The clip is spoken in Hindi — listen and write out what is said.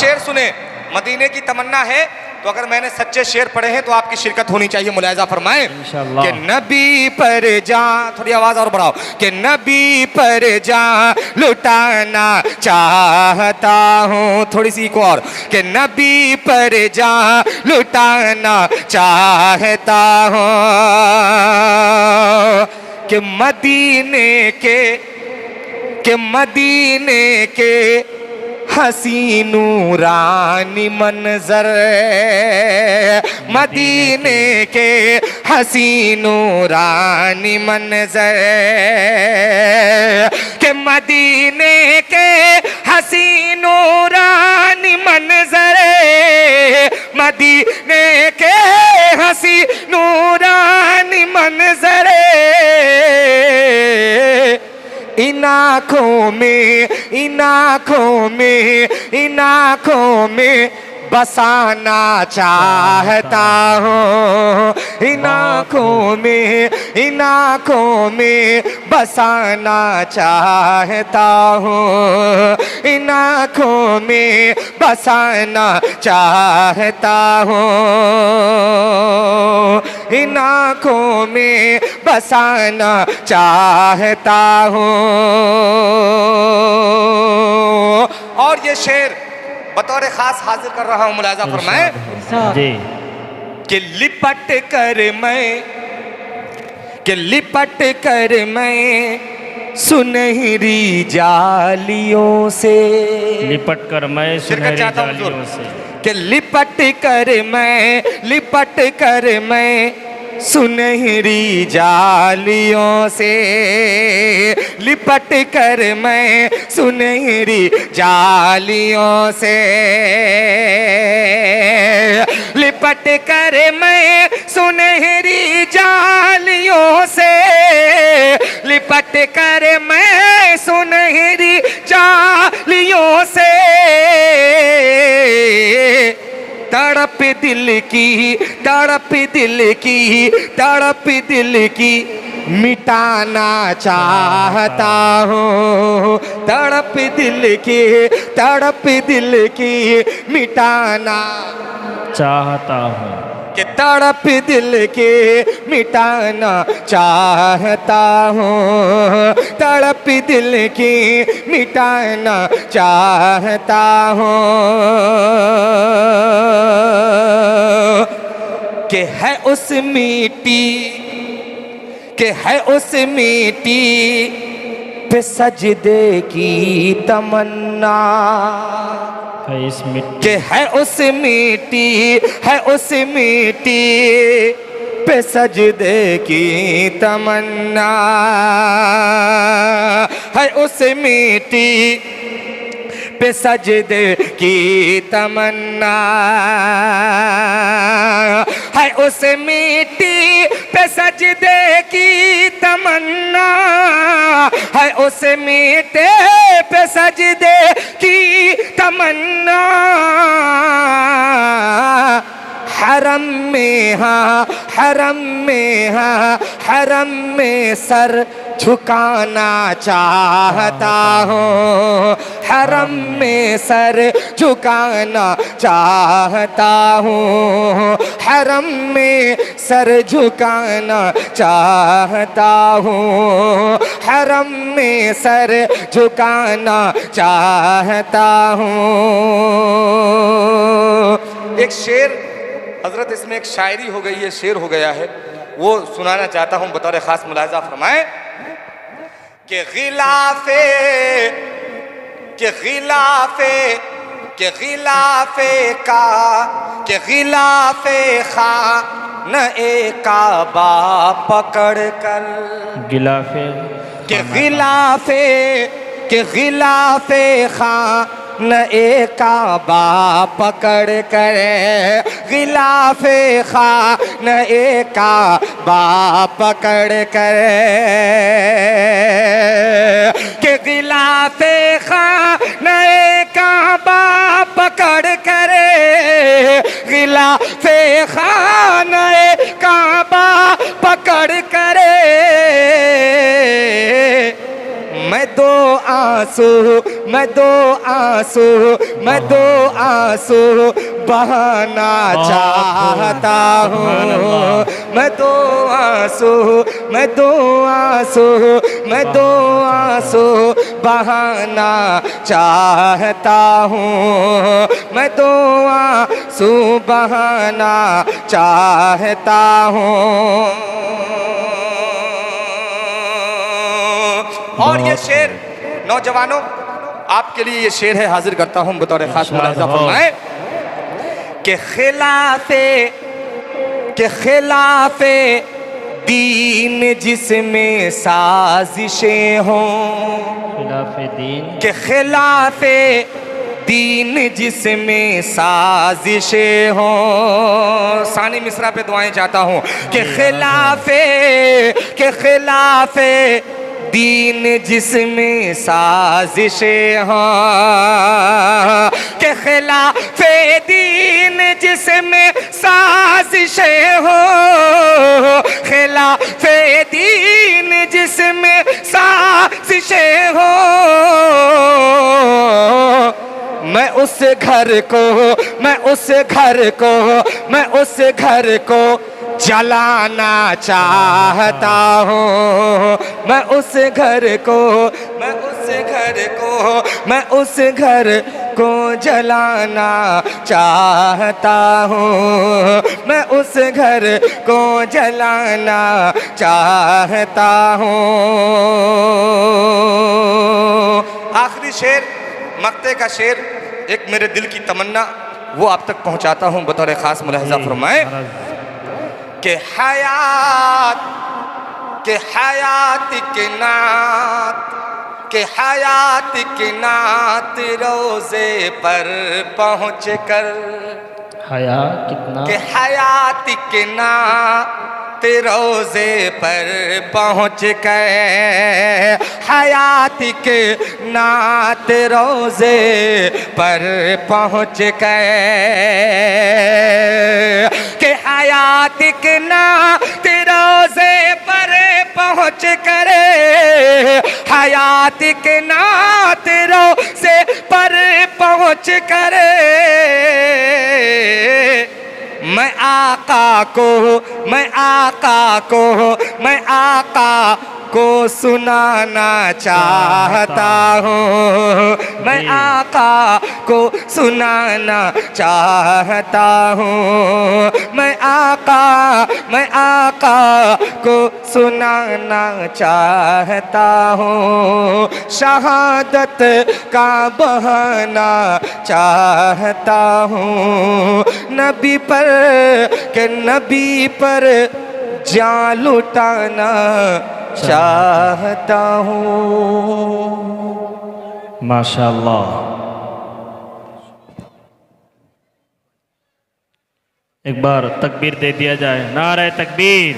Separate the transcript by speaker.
Speaker 1: शेर सुने, मदीने की तमन्ना है, तो अगर मैंने सच्चे शेर पढ़े हैं तो आपकी शिरकत होनी चाहिए। मुलाहिजा फरमाएं कि नबी पर जा, थोड़ी आवाज और बढ़ाओ, कि नबी पर जा लुटाना चाहता हूँ, थोड़ी सी को और, कि नबी पर जा लुटाना चाहता हूँ, कि मदीने के हसी नूरानी मंजर, मदीने के हसी नूरानी मंजर, के मदीने के हसी नूरानी मंजर, मदीने के हसी नूरानी मंजर, इन आँखों में बसाना चाहता हूँ, इन आँखों में बसाना चाहता हूँ, इन आँखों में बसाना चाहता हूँ, इन आँखों में बसाना चाहता हूँ। और ये शेर बतौर खास हाजिर कर रहा हूं, मुलाजा फरमाएं
Speaker 2: जी।
Speaker 1: कि लिपट कर मैं सुनहरी जालियों से,
Speaker 2: लिपट कर मैं सुनहरी जालियों से,
Speaker 1: कि लिपट कर मैं सुनहरी जालियों से, लिपट कर मैं सुनहरी जालियों से, लिपट कर मैं सुनहरी जालियों से, लिपट कर मैं सुनहरी जालियों से, तड़प दिल की मिटाना चाहता हूँ, तड़प दिल की मिटाना
Speaker 2: चाहता हूँ,
Speaker 1: कि तड़प दिल के मिटाना चाहता हूँ, तड़प दिल की मिटाना चाहता हूँ, कि है उस मिट्टी पे सजदे की तमन्ना, कि है उस मिट्टी पे सजदे की तमन्ना, है उस मिट्टी पे सजदे की तमन्ना, है उस मिट्टी पे सजदे की तमन्ना, है उस मिट्टी पे सजदे की तमन्ना, हरम में सर झुकाना चाहता हूँ, हरम में सर झुकाना चाहता हूँ, हरम में सर झुकाना चाहता हूँ, हरम में सर झुकाना चाहता हूँ। एक शेर हजरत, इसमें एक शायरी हो गई है, शेर हो गया है, वो सुनाना चाहता हूँ बतौर खास। मुलाहिजा फरमाएं कि गिलाफे खानए काबा पकड़ कर, गिलाफे खानए काबा पकड़ कर, गिलाफे खानए काबा पकड़ कर, के गिलाफे खानए काबा पकड़ कर, गिलाफे खानए काबा पकड़ कर, मैं दो आंसू मैं दो आंसू बहाना चाहता हूँ, मैं दो आंसू, मैं दो आंसू, मैं दो आंसू बहाना चाहता हूँ, मैं दो आंसू बहाना चाहता हूँ। और ये शेर नौजवानों आपके लिए ये शेर है, हाजिर करता हूँ बतौर खास मुलाहिजा फरमाए के खिलाफे दीन जिसमें साजिशें हों,
Speaker 2: खिलाफे दीन
Speaker 1: के खिलाफे दीन जिसमें साजिशें हों। सानी मिसरा पे दुआएं चाहता हूँ के खिलाफे दीन जिसमें साजिशें हों, के खिलाफे दीन जिसमें साजिशें हो, खिलाफे दीन जिसमें साजिशें हो, मैं उस घर को, मैं उस घर को, मैं उस घर को जलाना चाहता हूँ, मैं उस घर को, मैं उस घर को, मैं उस घर को जलाना चाहता हूँ, मैं उस घर को जलाना चाहता हूँ। आखिरी शेर मक्ते का शेर, एक मेरे दिल की तमन्ना वो आप तक पहुँचाता हूँ बतौर ख़ास मुलाहिजा फरमाए के हयात के नात, के हयात के नात रोज़े पर पहुँच कर,
Speaker 2: हया कितना
Speaker 1: के हयात के नात रोज़े पर पहुँच कर, हयात के नात रोज़े पर पहुँच कर, के हयात के नात रोज़े पर पहुँच कर, हयात के नात रोज़े पर पहुँच कर, मैं आका को, मैं आका को, मैं आका को सुनाना चाहता हूँ, मैं आका को सुनाना चाहता हूँ, मैं आका को सुनाना चाहता हूँ, शहादत का बहाना चाहता हूँ, नबी पर के नबी पर जान लुटाना चाहता हूँ।
Speaker 2: माशाअल्लाह। एक बार तकबीर दे दिया जाए, नारे तकबीर।